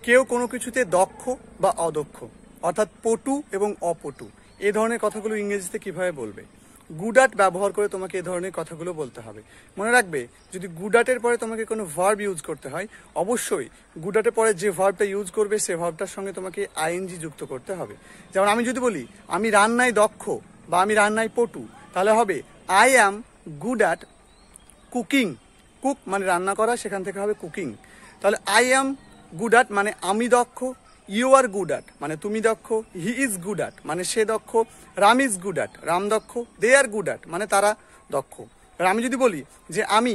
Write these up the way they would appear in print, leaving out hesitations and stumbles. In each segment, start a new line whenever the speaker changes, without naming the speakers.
কেউ কোনো কিছুতে দক্ষ বা অদক্ষ, অর্থাৎ পটু এবং অপটু, এ ধরনের কথাগুলো ইংরেজিতে কিভাবে বলবে? গুড অ্যাট ব্যবহার করে তোমাকে এ ধরনের কথাগুলো বলতে হবে। মনে রাখবে, যদি গুড অ্যাটের পরে তোমাকে কোনো ভার্ব ইউজ করতে হয়, অবশ্যই গুড অ্যাটের পরে যে ভার্বটা ইউজ করবে সে ভার্বটার সঙ্গে তোমাকে আইএনজি যুক্ত করতে হবে। যেমন আমি যদি বলি আমি রান্নায় দক্ষ বা আমি রান্নায় পটু, তাহলে হবে I am good at cooking. Cook মানে রান্না করা, সেখান থেকে হবে কুকিং। তাহলে আই অ্যাম গুড অ্যাট মানে আমি দক্ষ, ইউ আর গুড অ্যাট মানে তুমি দক্ষ, হি ইজ গুড অ্যাট মানে সে দক্ষ, Ram is good at Ram দক্ষ, দে আর গুড অ্যাট মানে তারা দক্ষ। আর আমি যদি বলি যে আমি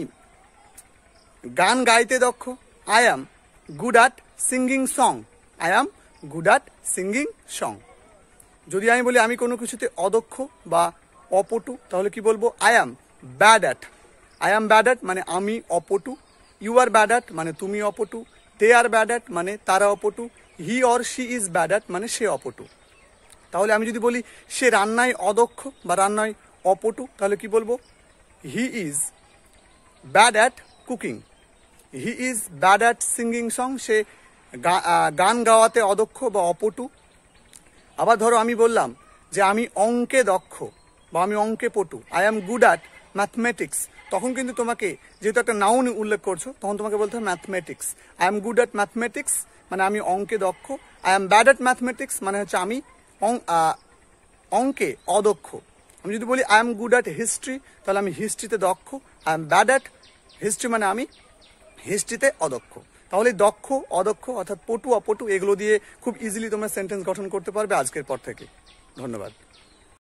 গান গাইতে দক্ষ, I am good at singing song, I am good at singing song. যদি আমি বলি আমি কোনো কিছুতে অদক্ষ বা অপটু, তাহলে কি বলবো? I am bad at, I am bad at মানে আমি অপটু, ইউ আর ব্যাড অ্যাট মানে তুমি অপটু, দে আর ব্যাড অ্যাট মানে তারা অপটু, he or she is bad at মানে সে অপটু। তাহলে আমি যদি বলি সে রান্নায় অদক্ষ বা রান্নায় অপটু, তাহলে কি বলবো? He is bad at cooking, he is bad at singing song, সে গান গাওয়াতে অদক্ষ বা অপটু। আবার ধরো আমি বললাম যে আমি অঙ্কে দক্ষ বা আমি অঙ্কে পটু, I am good at mathematics, তখন কিন্তু তোমাকে যেহেতু একটা নাউন উল্লেখ করছো, তখন তোমাকে বলতে হবে mathematics. I am good at mathematics মানে আমি অঙ্কে দক্ষ, I am bad at mathematics মানে হচ্ছে আমি অঙ্কে অদক্ষ। আমি যদি বলি I am good at history, তাহলে আমি হিস্ট্রিতে দক্ষ, I am bad at history মানে আমি হিস্ট্রিতে অদক্ষ। তাহলে দক্ষ অদক্ষ অর্থাৎ পটু অপটু এগুলো দিয়ে খুব ইজিলি তোমরা সেন্টেন্স গঠন করতে পারবে আজকের পর থেকে। ধন্যবাদ।